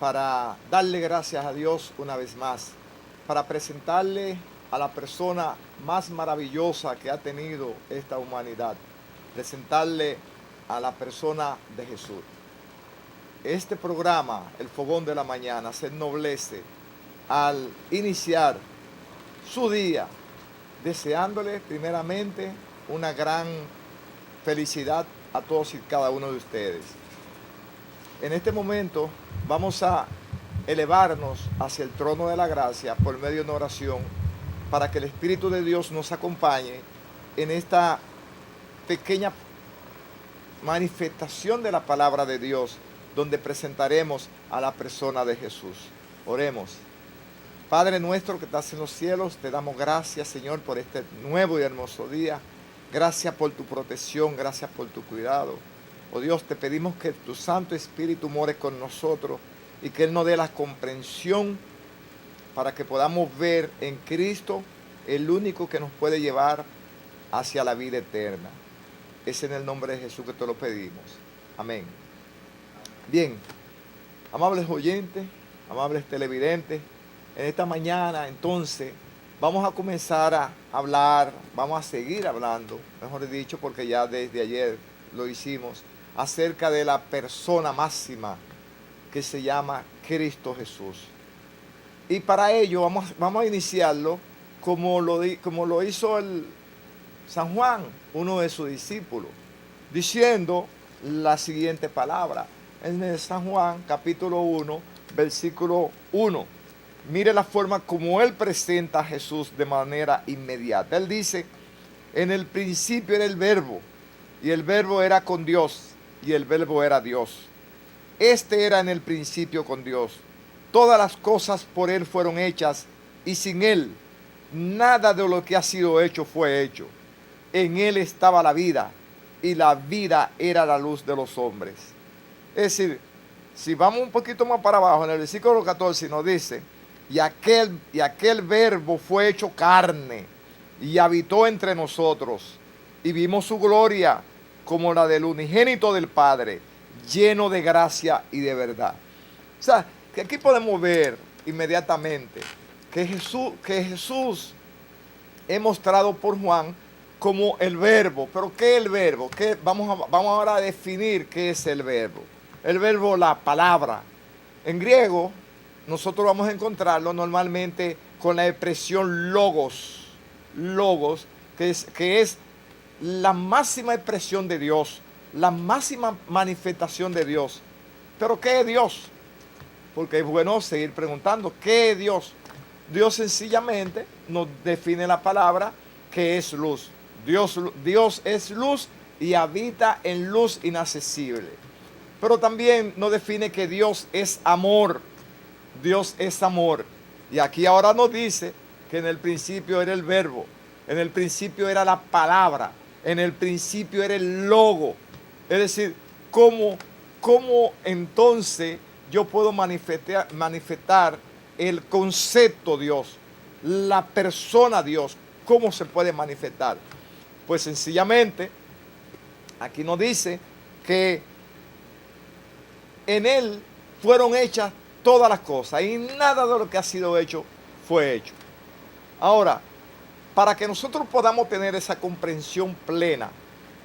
para darle gracias a Dios una vez más, para presentarle a la persona más maravillosa que ha tenido esta humanidad, presentarle a la persona de Jesús. Este programa, El Fogón de la Mañana, se ennoblece al iniciar su día, deseándole primeramente una gran felicidad a todos y cada uno de ustedes. En este momento vamos a elevarnos hacia el trono de la gracia por medio de una oración para que el Espíritu de Dios nos acompañe en esta pequeña manifestación de la palabra de Dios, donde presentaremos a la persona de Jesús. Oremos. Padre nuestro que estás en los cielos, te damos gracias, Señor, por este nuevo y hermoso día. Gracias por tu protección, gracias por tu cuidado. Oh Dios, te pedimos que tu Santo Espíritu more con nosotros y que Él nos dé la comprensión para que podamos ver en Cristo el único que nos puede llevar hacia la vida eterna. Es en el nombre de Jesús que te lo pedimos. Amén. Bien, amables oyentes, amables televidentes, en esta mañana entonces vamos a comenzar a hablar, vamos a seguir hablando, mejor dicho, porque ya desde ayer lo hicimos, acerca de la persona máxima que se llama Cristo Jesús. Y para ello vamos a iniciarlo como lo hizo el San Juan, uno de sus discípulos, diciendo la siguiente palabra. En el San Juan, capítulo 1, versículo 1. Mire la forma como él presenta a Jesús de manera inmediata. Él dice, en el principio era el verbo, y el verbo era con Dios, y el verbo era Dios. Este era en el principio con Dios. Todas las cosas por él fueron hechas, y sin él nada de lo que ha sido hecho fue hecho. En él estaba la vida, y la vida era la luz de los hombres. Es decir, si vamos un poquito más para abajo, en el versículo 14 nos dice, y aquel verbo fue hecho carne, y habitó entre nosotros, y vimos su gloria como la del unigénito del Padre, lleno de gracia y de verdad. O sea, que aquí podemos ver inmediatamente que Jesús es mostrado por Juan como el verbo. ¿Pero qué es el verbo? Vamos ahora a definir qué es el verbo. El verbo, la palabra. En griego, nosotros vamos a encontrarlo normalmente con la expresión logos. Logos, que es la máxima expresión de Dios, la máxima manifestación de Dios. ¿Pero qué es Dios? Porque es bueno seguir preguntando, ¿qué es Dios? Dios sencillamente nos define la palabra que es luz. Dios es luz y habita en luz inaccesible. Pero también nos define que Dios es amor. Dios es amor. Y aquí ahora nos dice que en el principio era el verbo, en el principio era la palabra, en el principio era el logo. Es decir, ¿cómo entonces yo puedo manifestar el concepto Dios, la persona Dios? ¿Cómo se puede manifestar? Pues sencillamente, aquí nos dice que en Él fueron hechas todas las cosas y nada de lo que ha sido hecho fue hecho. Ahora, para que nosotros podamos tener esa comprensión plena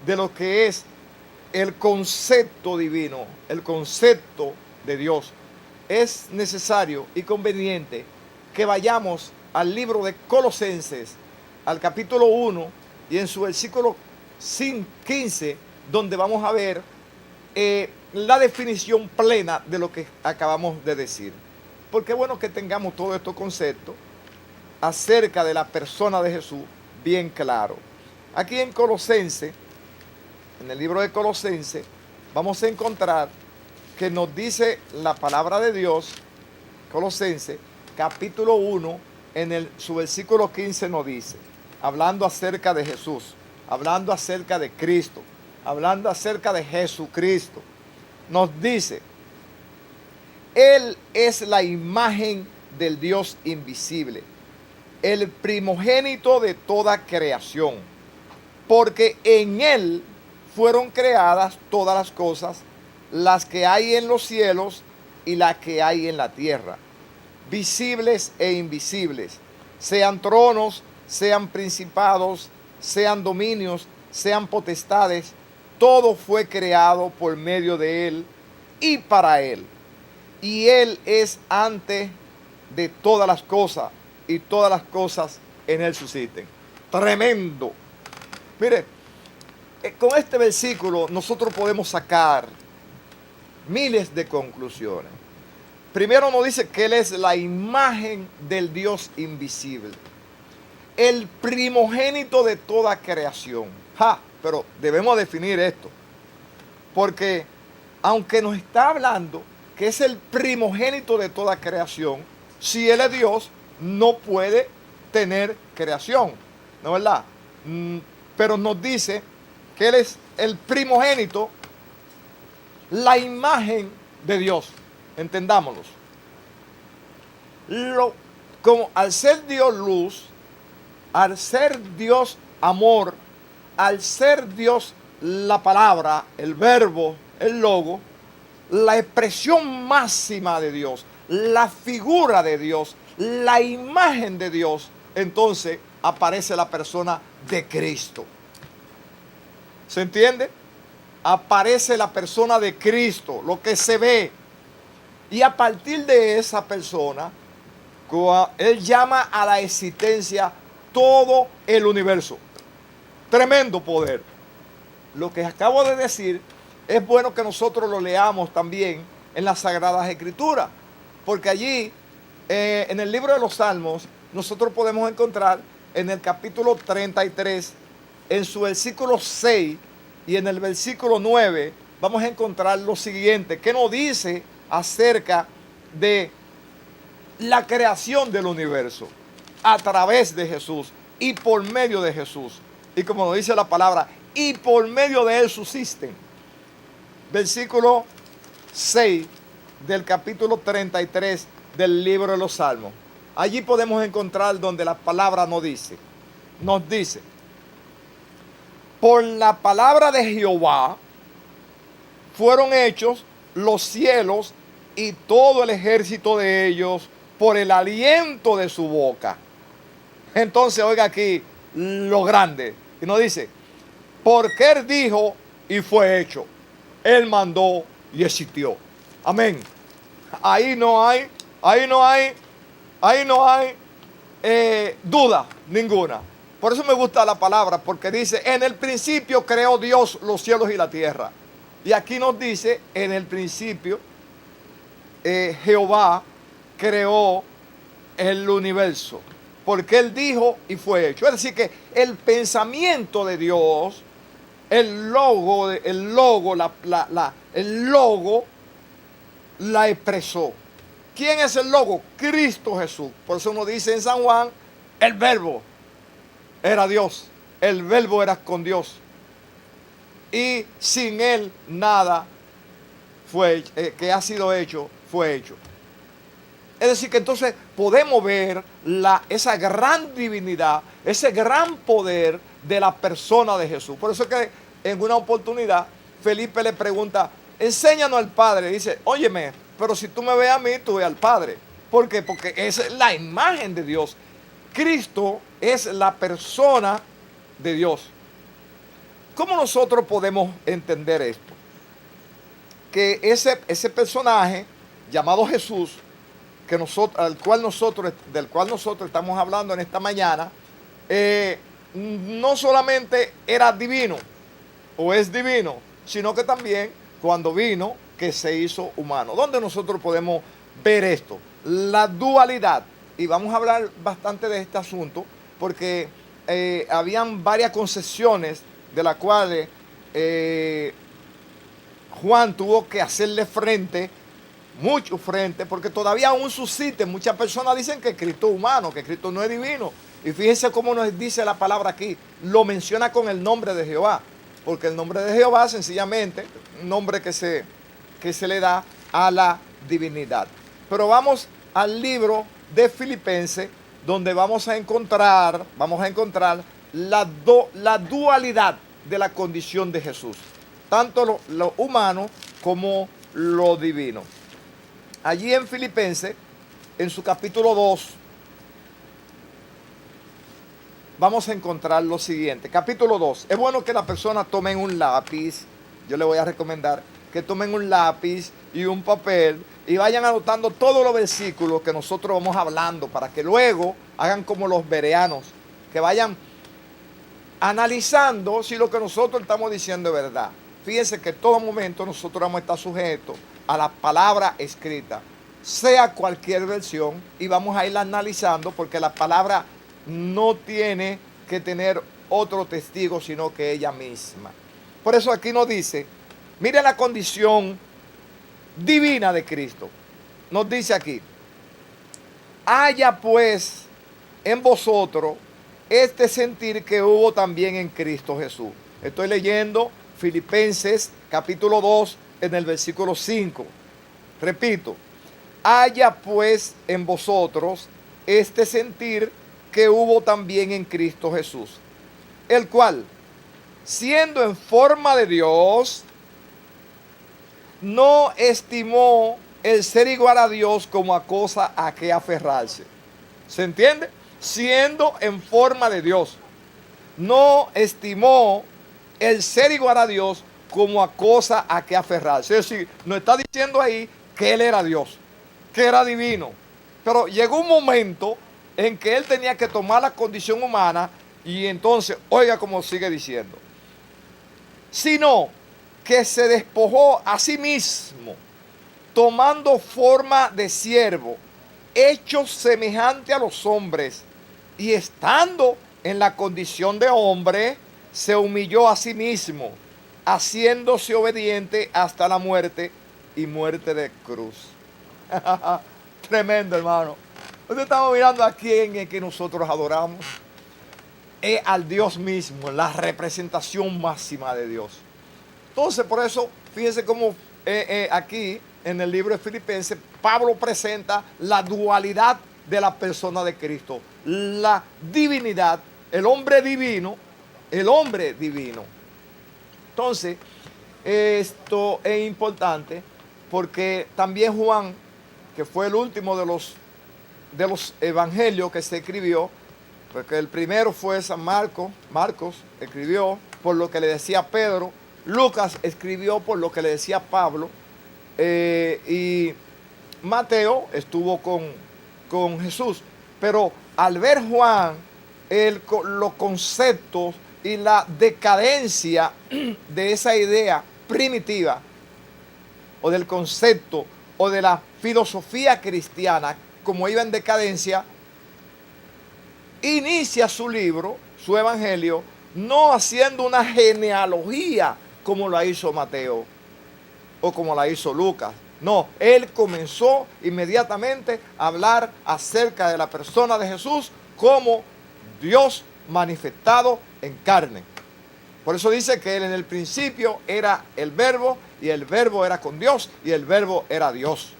de lo que es el concepto divino, el concepto de Dios, es necesario y conveniente que vayamos al libro de Colosenses, al capítulo 1 y en su versículo 15, donde vamos a ver la definición plena de lo que acabamos de decir. Porque es bueno que tengamos todos estos conceptos acerca de la persona de Jesús bien claro. Aquí en Colosenses, en el libro de Colosenses, vamos a encontrar que nos dice la palabra de Dios, Colosenses, capítulo 1, su versículo 15 nos dice, hablando acerca de Jesús, hablando acerca de Cristo, hablando acerca de Jesucristo, nos dice, Él es la imagen del Dios invisible, el primogénito de toda creación, porque en Él fueron creadas todas las cosas, las que hay en los cielos y la que hay en la tierra, visibles e invisibles, sean tronos, sean principados, sean dominios, sean potestades, todo fue creado por medio de Él y para Él. Y Él es antes de todas las cosas, y todas las cosas en Él subsisten. Tremendo. Mire, con este versículo nosotros podemos sacar miles de conclusiones. Primero nos dice que Él es la imagen del Dios invisible, el primogénito de toda creación. Pero debemos definir esto, porque aunque nos está hablando que es el primogénito de toda creación, si Él es Dios, no puede tener creación, ¿no es verdad? Pero nos dice que Él es el primogénito, la imagen de Dios. Entendámonos. Como al ser Dios luz, al ser Dios amor, al ser Dios la palabra, el verbo, el logo, la expresión máxima de Dios, la figura de Dios, la imagen de Dios, entonces aparece la persona de Cristo. ¿Se entiende? Aparece la persona de Cristo, lo que se ve. Y a partir de esa persona, Él llama a la existencia todo el universo. Tremendo poder. Lo que acabo de decir es bueno que nosotros lo leamos también en las Sagradas Escrituras, porque allí, en el libro de los Salmos, nosotros podemos encontrar en el capítulo 33, en su versículo 6 y en el versículo 9, vamos a encontrar lo siguiente, que nos dice acerca de la creación del universo a través de Jesús y por medio de Jesús. Y como nos dice la palabra, y por medio de Él subsisten. Versículo 6 del capítulo 33 del libro de los Salmos. Allí podemos encontrar donde la palabra nos dice, por la palabra de Jehová fueron hechos los cielos y todo el ejército de ellos por el aliento de su boca. Entonces oiga aquí lo grande. Y nos dice, porque Él dijo y fue hecho. Él mandó y existió. Amén. Ahí no hay duda ninguna. Por eso me gusta la palabra, porque dice, en el principio creó Dios los cielos y la tierra. Y aquí nos dice, en el principio, Jehová creó el universo, porque Él dijo y fue hecho. Es decir, que el pensamiento de Dios, el logo la expresó. ¿Quién es el logo? Cristo Jesús. Por eso nos dice en San Juan, el verbo era Dios, el verbo era con Dios, y sin Él nada fue que ha sido hecho, fue hecho. Es decir, que entonces podemos ver esa gran divinidad, ese gran poder de la persona de Jesús. Por eso es que en una oportunidad Felipe le pregunta, enséñanos al Padre. Dice, óyeme, pero si tú me ves a mí, tú ves al Padre. ¿Por qué? Porque es la imagen de Dios. Cristo es la persona de Dios. ¿Cómo nosotros podemos entender esto? Que ese personaje llamado Jesús, del cual nosotros estamos hablando en esta mañana, no solamente era divino o es divino, sino que también cuando vino, que se hizo humano. ¿Dónde nosotros podemos ver esto? La dualidad. Y vamos a hablar bastante de este asunto, porque habían varias concesiones de las cuales Juan tuvo que hacerle frente, mucho frente, porque todavía aún subsisten. Muchas personas dicen que Cristo es humano, que Cristo no es divino. Y fíjense cómo nos dice la palabra aquí. Lo menciona con el nombre de Jehová, porque el nombre de Jehová sencillamente, un nombre que se le da a la divinidad. Pero vamos al libro de Filipenses, donde vamos a encontrar la dualidad de la condición de Jesús, tanto lo humano como lo divino. allí en Filipenses, en su capítulo 2, vamos a encontrar lo siguiente. Capítulo 2. Es bueno que la persona tomen un lápiz. Yo le voy a recomendar que tomen un lápiz y un papel y vayan anotando todos los versículos que nosotros vamos hablando para que luego hagan como los bereanos, que vayan analizando si lo que nosotros estamos diciendo es verdad. Fíjense que en todo momento nosotros vamos a estar sujetos a la palabra escrita, sea cualquier versión, y vamos a ir analizando porque la palabra no tiene que tener otro testigo sino que ella misma. Por eso aquí nos dice, mire la condición divina de Cristo. Nos dice aquí, haya pues en vosotros este sentir que hubo también en Cristo Jesús. Estoy leyendo Filipenses capítulo 2 en el versículo 5. Repito, haya pues en vosotros este sentir que hubo también en Cristo Jesús, el cual, siendo en forma de Dios, no estimó el ser igual a Dios como a cosa a que aferrarse. ¿Se entiende? Siendo en forma de Dios, no estimó el ser igual a Dios como a cosa a que aferrarse. Es decir, nos está diciendo ahí que Él era Dios, que era divino. Pero llegó un momento en que Él tenía que tomar la condición humana y entonces, oiga como sigue diciendo, sino que se despojó a sí mismo, tomando forma de siervo, hecho semejante a los hombres, y estando en la condición de hombre, se humilló a sí mismo, haciéndose obediente hasta la muerte y muerte de cruz. Tremendo, hermano. Nosotros estamos mirando a quién es que nosotros adoramos. Es al Dios mismo, la representación máxima de Dios. Entonces, por eso, fíjense cómo aquí en el libro de Filipenses, Pablo presenta la dualidad de la persona de Cristo, la divinidad, el hombre divino, el hombre divino. Entonces, esto es importante porque también Juan, que fue el último de los evangelios que se escribió, porque el primero fue San Marcos escribió por lo que le decía Pedro, Lucas escribió por lo que le decía Pablo, y Mateo estuvo con Jesús. Pero al ver Juan los conceptos y la decadencia de esa idea primitiva, o del concepto, o de la filosofía cristiana, como iba en decadencia, inicia su libro, su evangelio, no haciendo una genealogía como la hizo Mateo o como la hizo Lucas. No, él comenzó inmediatamente a hablar acerca de la persona de Jesús como Dios manifestado en carne. Por eso dice que él en el principio era el verbo, y el verbo era con Dios, y el verbo era Dios.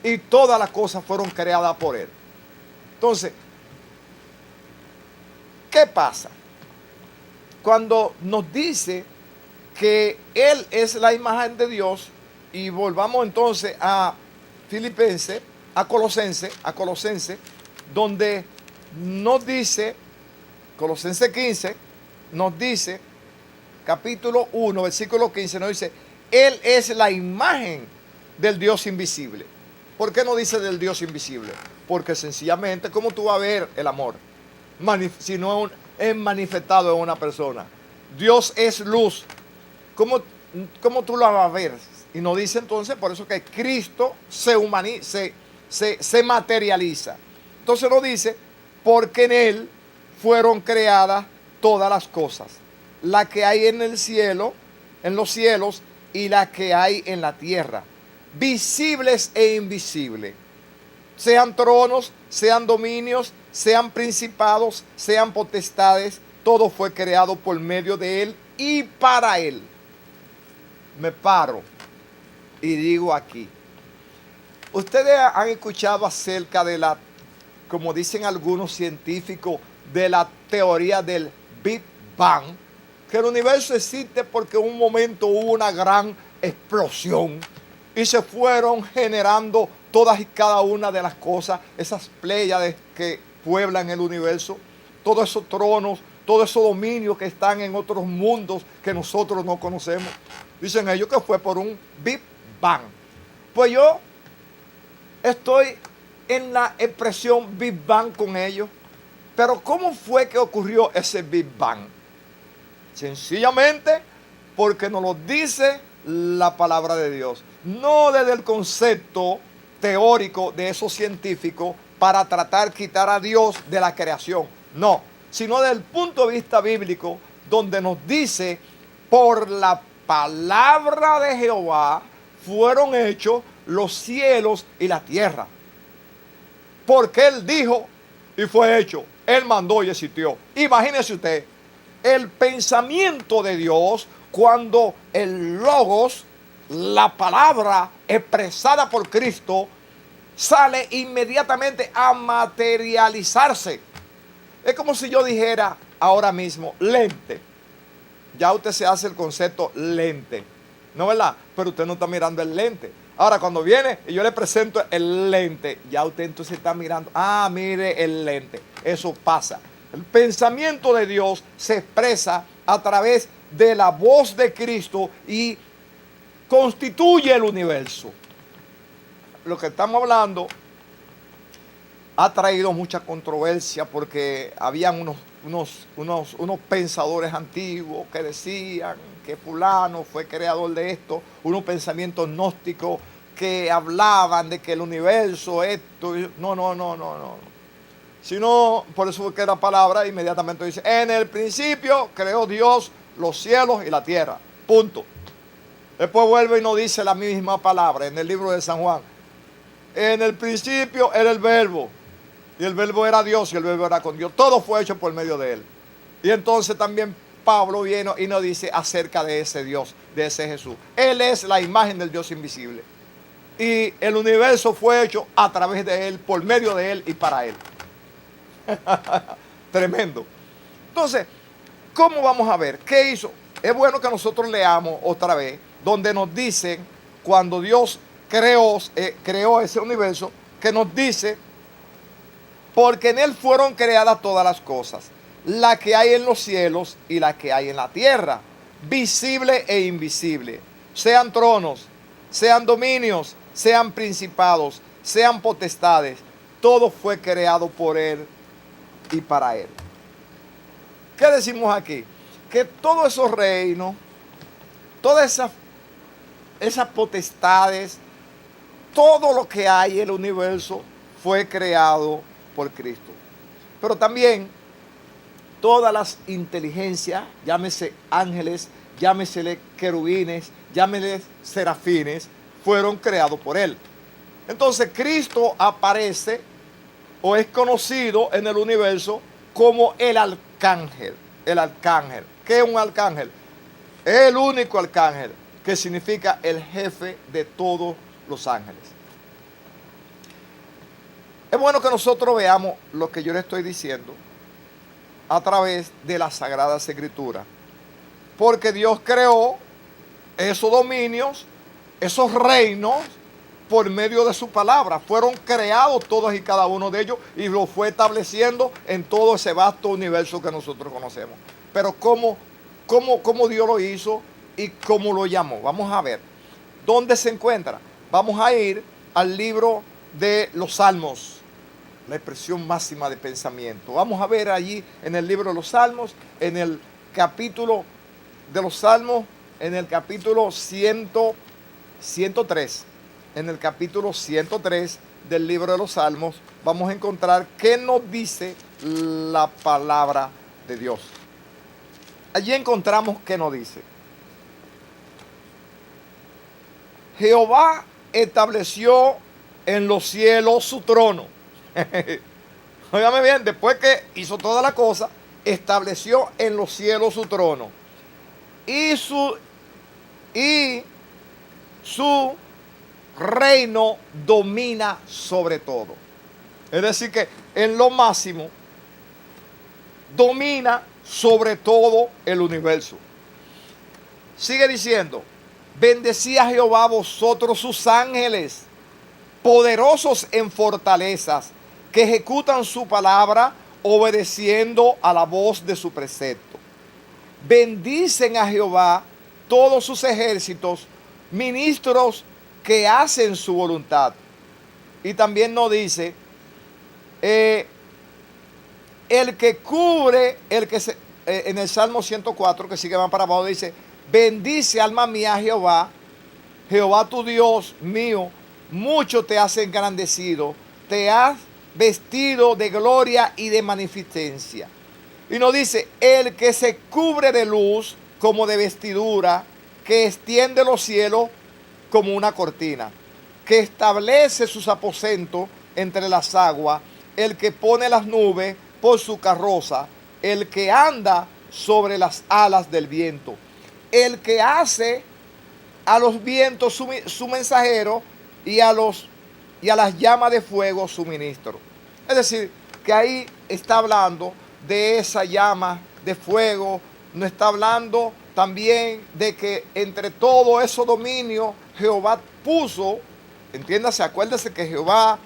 Y todas las cosas fueron creadas por él. Entonces, ¿qué pasa? Cuando nos dice que Él es la imagen de Dios, y volvamos entonces a Filipenses, a Colosenses, donde nos dice, Colosenses 15, nos dice, capítulo 1, versículo 15, nos dice, Él es la imagen del Dios invisible. ¿Por qué no dice del Dios invisible? Porque sencillamente, ¿cómo tú vas a ver el amor? Si no es manifestado en una persona. Dios es luz. ¿Cómo tú lo vas a ver? Y nos dice entonces, por eso que Cristo se materializa. Entonces nos dice, porque en Él fueron creadas todas las cosas, la que hay en el cielo, en los cielos, y la que hay en la tierra, visibles e invisibles. Sean tronos, sean dominios, sean principados, sean potestades, todo fue creado por medio de Él y para Él. Me paro y digo aquí, ustedes han escuchado acerca de la, como dicen algunos científicos, de la teoría del Big Bang, que el universo existe porque en un momento hubo una gran explosión y se fueron generando todas y cada una de las cosas, esas pléyades que pueblan el universo, todos esos tronos, todos esos dominios que están en otros mundos que nosotros no conocemos. Dicen ellos que fue por un Big Bang. Pues yo estoy en la expresión Big Bang con ellos. Pero ¿cómo fue que ocurrió ese Big Bang? Sencillamente porque nos lo dice la palabra de Dios. No desde el concepto teórico de esos científicos para tratar de quitar a Dios de la creación. No, sino desde el punto de vista bíblico, donde nos dice, por la palabra de Jehová fueron hechos los cielos y la tierra. Porque Él dijo y fue hecho. Él mandó y existió. Imagínese usted, el pensamiento de Dios cuando el Logos, la palabra expresada por Cristo, sale inmediatamente a materializarse. Es como si yo dijera ahora mismo, lente. Ya usted se hace el concepto lente, ¿no verdad? Pero usted no está mirando el lente. Ahora cuando viene y yo le presento el lente, ya usted entonces está mirando, mire el lente. Eso pasa. El pensamiento de Dios se expresa a través de la voz de Cristo y constituye el universo. Lo que estamos hablando ha traído mucha controversia porque habían unos pensadores antiguos que decían que fulano fue creador de esto, unos pensamientos gnósticos que hablaban de que el universo, esto, no. Sino, por eso fue que la palabra inmediatamente dice, en el principio creó Dios los cielos y la tierra, punto. Después vuelve y nos dice la misma palabra en el libro de San Juan. En el principio era el verbo, y el verbo era Dios, y el verbo era con Dios. Todo fue hecho por medio de Él. Y entonces también Pablo viene y nos dice acerca de ese Dios, de ese Jesús. Él es la imagen del Dios invisible. Y el universo fue hecho a través de Él, por medio de Él y para Él. Tremendo. Entonces, ¿cómo vamos a ver? ¿Qué hizo? Es bueno que nosotros leamos otra vez, donde nos dicen, cuando Dios creó ese universo, que nos dice, porque en Él fueron creadas todas las cosas, la que hay en los cielos y la que hay en la tierra, visible e invisible, sean tronos, sean dominios, sean principados, sean potestades, todo fue creado por Él y para Él. ¿Qué decimos aquí? Que todos esos reinos, todas esas potestades, todo lo que hay en el universo fue creado por Cristo. Pero también todas las inteligencias, llámese ángeles, llámese querubines, llámese serafines, fueron creados por Él. Entonces Cristo aparece o es conocido en el universo como el arcángel. El arcángel. ¿Qué es un arcángel? El único arcángel, que significa el jefe de todos los ángeles. Es bueno que nosotros veamos lo que yo le estoy diciendo a través de las Sagradas Escrituras. Porque Dios creó esos dominios, esos reinos, por medio de su palabra. Fueron creados todos y cada uno de ellos y lo fue estableciendo en todo ese vasto universo que nosotros conocemos. Pero ¿cómo Dios lo hizo y cómo lo llamó? Vamos a ver. ¿Dónde se encuentra? Vamos a ir al libro de los Salmos, la expresión máxima de pensamiento. Vamos a ver allí en el libro de los Salmos, en el capítulo de los Salmos, en el capítulo 103. En el capítulo 103 del libro de los Salmos, vamos a encontrar qué nos dice la palabra de Dios. Allí encontramos qué nos dice. Jehová estableció en los cielos su trono. Óigame bien, después que hizo toda la cosa, estableció en los cielos su trono. Y su reino domina sobre todo. Es decir que en lo máximo domina sobre todo el universo. Sigue diciendo, Bendecía a Jehová vosotros sus ángeles, poderosos en fortalezas, que ejecutan su palabra, obedeciendo a la voz de su precepto. Bendicen a Jehová todos sus ejércitos, ministros que hacen su voluntad. Y también nos dice, el que cubre, en el Salmo 104, que sigue más para abajo, dice, bendice alma mía a Jehová, Jehová tu Dios mío, mucho te has engrandecido, te has vestido de gloria y de magnificencia. Y nos dice, el que se cubre de luz como de vestidura, que extiende los cielos como una cortina, que establece sus aposentos entre las aguas, el que pone las nubes por su carroza, el que anda sobre las alas del viento, el que hace a los vientos su mensajero y a las llamas de fuego su ministro. Es decir, que ahí está hablando de esa llama de fuego, nos está hablando también de que entre todo esos dominios Jehová puso, entiéndase, acuérdese que Jehová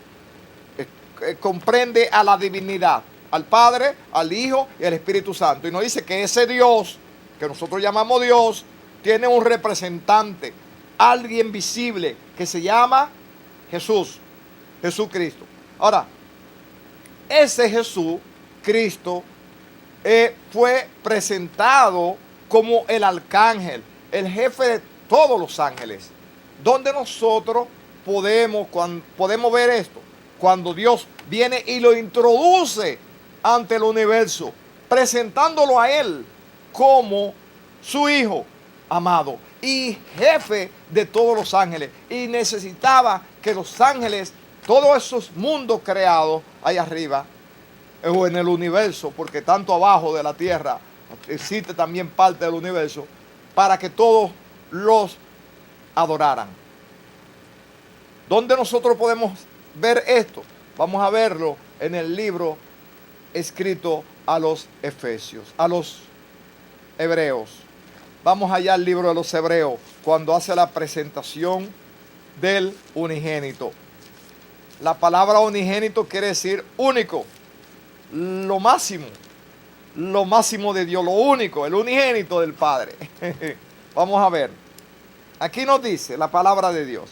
comprende a la divinidad, al Padre, al Hijo y al Espíritu Santo. Y nos dice que ese Dios, que nosotros llamamos Dios, tiene un representante, alguien visible, que se llama Jesús, Jesucristo. Ahora, ese Jesucristo fue presentado como el arcángel, el jefe de todos los ángeles. ¿Dónde nosotros podemos ver esto? Cuando Dios viene y lo introduce ante el universo, presentándolo a Él como su Hijo amado y jefe de todos los ángeles. Y necesitaba que los ángeles, todos esos mundos creados allá arriba, o en el universo, porque tanto abajo de la tierra existe también parte del universo, para que todos los adoraran. ¿Dónde nosotros podemos ver esto? Vamos a verlo en el libro escrito a los Efesios, a los Hebreos. Vamos allá al libro de los Hebreos, cuando hace la presentación del unigénito. La palabra unigénito quiere decir único, lo máximo de Dios, lo único, el unigénito del Padre. Vamos a ver. Aquí nos dice la palabra de Dios.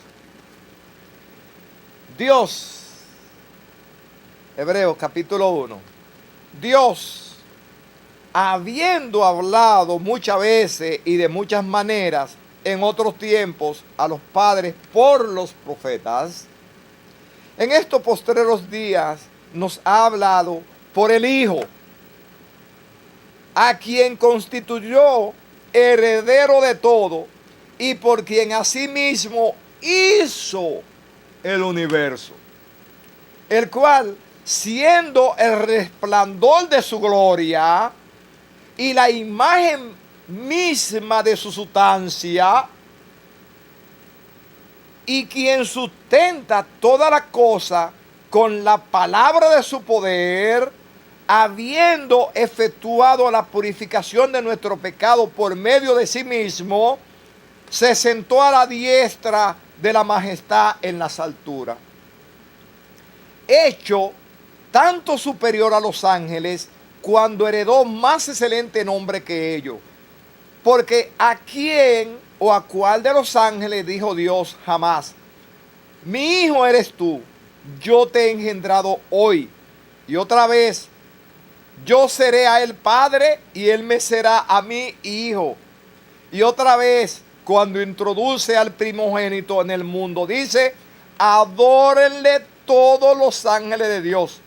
Dios, Hebreos capítulo 1. Dios, habiendo hablado muchas veces y de muchas maneras en otros tiempos a los padres por los profetas, en estos postreros días nos ha hablado por el Hijo, a quien constituyó heredero de todo y por quien asimismo hizo el universo, el cual, siendo el resplandor de su gloria y la imagen misma de su sustancia, y quien sustenta toda la cosa con la palabra de su poder, habiendo efectuado la purificación de nuestro pecado por medio de sí mismo, se sentó a la diestra de la majestad en las alturas, hecho tanto superior a los ángeles, cuando heredó más excelente nombre que ellos. Porque a quién o a cuál de los ángeles dijo Dios jamás: mi hijo eres tú, yo te he engendrado hoy. Y otra vez, yo seré a él padre y él me será a mí hijo. Y otra vez, cuando introduce al primogénito en el mundo, dice: adórenle todos los ángeles de Dios.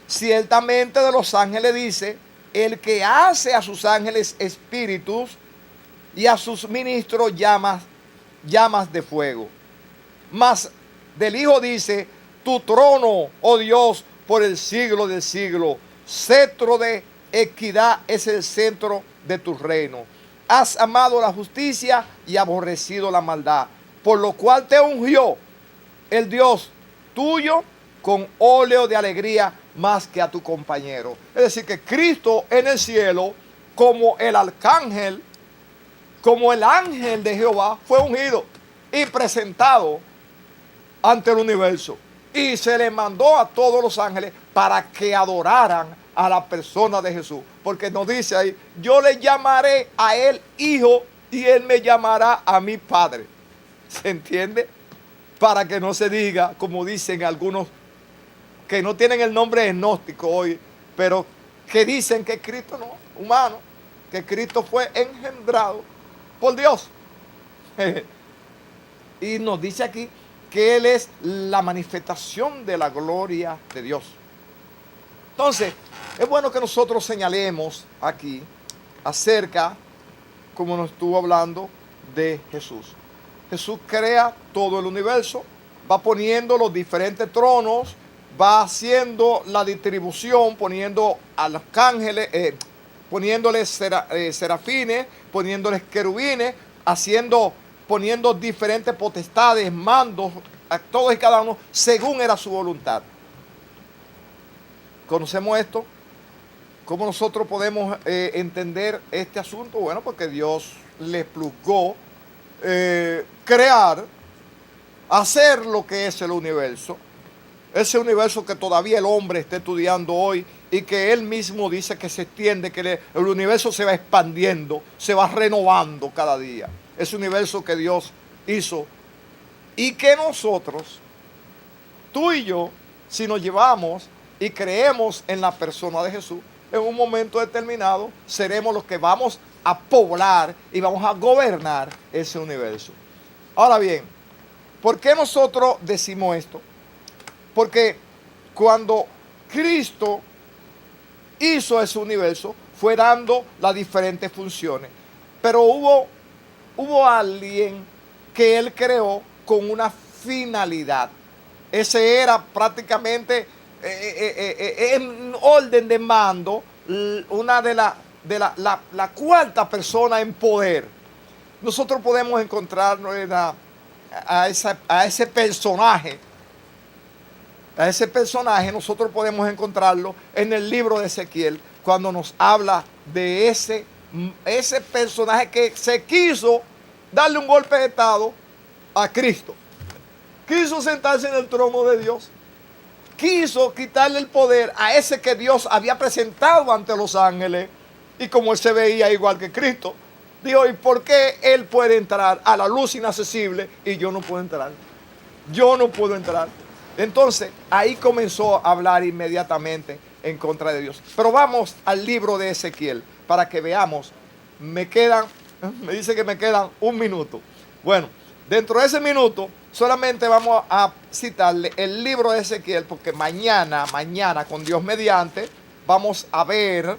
Ciertamente de los ángeles dice: el que hace a sus ángeles espíritus y a sus ministros llamas de fuego. Mas del Hijo dice: tu trono, oh Dios, por el siglo del siglo, cetro de equidad es el centro de tu reino. Has amado la justicia y aborrecido la maldad, por lo cual te ungió el Dios tuyo con óleo de alegría más que a tu compañero. Es decir, que Cristo en el cielo, como el arcángel como el ángel de Jehová fue ungido y presentado ante el universo. Y se le mandó a todos los ángeles para que adoraran a la persona de Jesús. Porque nos dice ahí, yo le llamaré a él hijo y él me llamará a mi padre. ¿Se entiende? Para que no se diga, como dicen algunos que no tienen el nombre gnóstico hoy, pero que dicen que Cristo no, humano, que Cristo fue engendrado por Dios. Y nos dice aquí que Él es la manifestación de la gloria de Dios. Entonces, es bueno que nosotros señalemos aquí acerca, como nos estuvo hablando, de Jesús. Jesús crea todo el universo, va poniendo los diferentes tronos, va haciendo la distribución, poniendo a los ángeles, poniéndoles serafines, poniéndoles querubines, poniendo diferentes potestades, mandos, a todos y cada uno, según era su voluntad. ¿Conocemos esto? ¿Cómo nosotros podemos entender este asunto? Bueno, porque Dios le plugó crear, hacer lo que es el universo. Ese universo que todavía el hombre está estudiando hoy y que él mismo dice que se extiende, que el universo se va expandiendo, se va renovando cada día. Ese universo que Dios hizo y que nosotros, tú y yo, si nos llevamos y creemos en la persona de Jesús, en un momento determinado seremos los que vamos a poblar y vamos a gobernar ese universo. Ahora bien, ¿por qué nosotros decimos esto? Porque cuando Cristo hizo ese universo, fue dando las diferentes funciones. Pero hubo alguien que Él creó con una finalidad. Ese era prácticamente en orden de mando, una de la cuarta persona en poder. Nosotros podemos encontrarnos a ese personaje. A ese personaje nosotros podemos encontrarlo en el libro de Ezequiel, cuando nos habla de ese personaje que se quiso darle un golpe de estado a Cristo. Quiso sentarse en el trono de Dios. Quiso quitarle el poder a ese que Dios había presentado ante los ángeles. Y como él se veía igual que Cristo, dijo, ¿y por qué él puede entrar a la luz inaccesible y yo no puedo entrar? Yo no puedo entrar. Entonces, ahí comenzó a hablar inmediatamente en contra de Dios. Pero vamos al libro de Ezequiel para que veamos. Me dice que me quedan un minuto. Bueno, dentro de ese minuto, solamente vamos a citarle el libro de Ezequiel, porque mañana, con Dios mediante, vamos a ver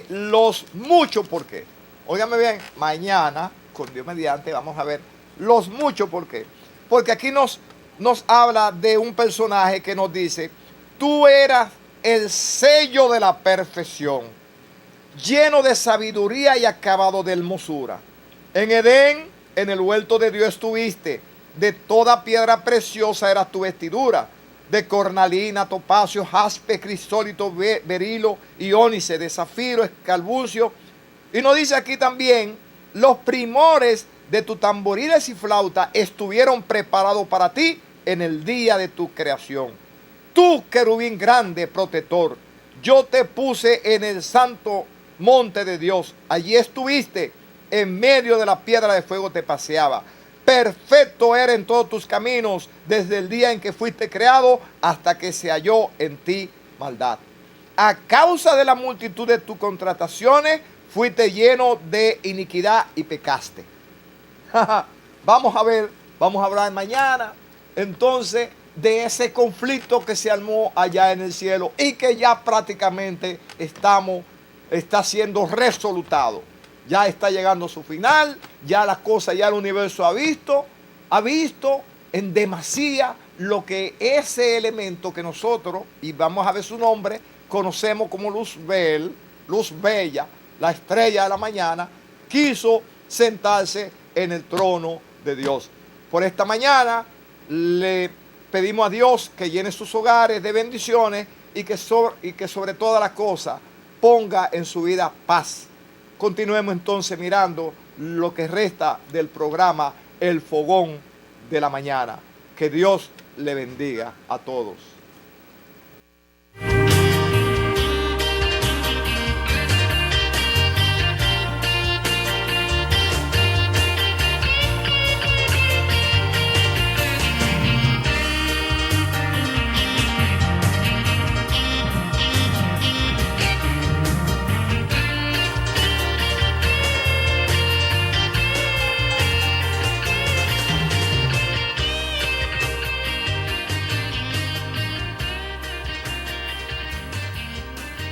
los muchos por qué. Óigame bien, mañana, con Dios mediante, vamos a ver los muchos por qué. Porque aquí nos habla de un personaje que nos dice, tú eras el sello de la perfección, lleno de sabiduría y acabado de hermosura. En Edén, en el huerto de Dios estuviste, de toda piedra preciosa era tu vestidura, de cornalina, topacio, jaspe, crisólito, berilo y ónice, de zafiro, escalbucio. Y nos dice aquí también, los primores de tus tamboriles y flauta estuvieron preparados para ti en el día de tu creación. Tú, querubín grande, protector, yo te puse en el santo monte de Dios. Allí estuviste, en medio de la piedra de fuego te paseaba. Perfecto era en todos tus caminos, desde el día en que fuiste creado hasta que se halló en ti maldad. A causa de la multitud de tus contrataciones, fuiste lleno de iniquidad y pecaste. Vamos a hablar mañana entonces de ese conflicto que se armó allá en el cielo y que ya prácticamente está siendo resolutado. Ya está llegando a su final, ya las cosas, ya el universo ha visto en demasía lo que ese elemento que nosotros, y vamos a ver su nombre, conocemos como Luzbel, luz bella, la estrella de la mañana, quiso sentarse en el trono de Dios. Por esta mañana le pedimos a Dios que llene sus hogares de bendiciones y que sobre todas las cosas ponga en su vida paz, continuemos entonces mirando lo que resta del programa El Fogón de la Mañana. Que Dios le bendiga a todos.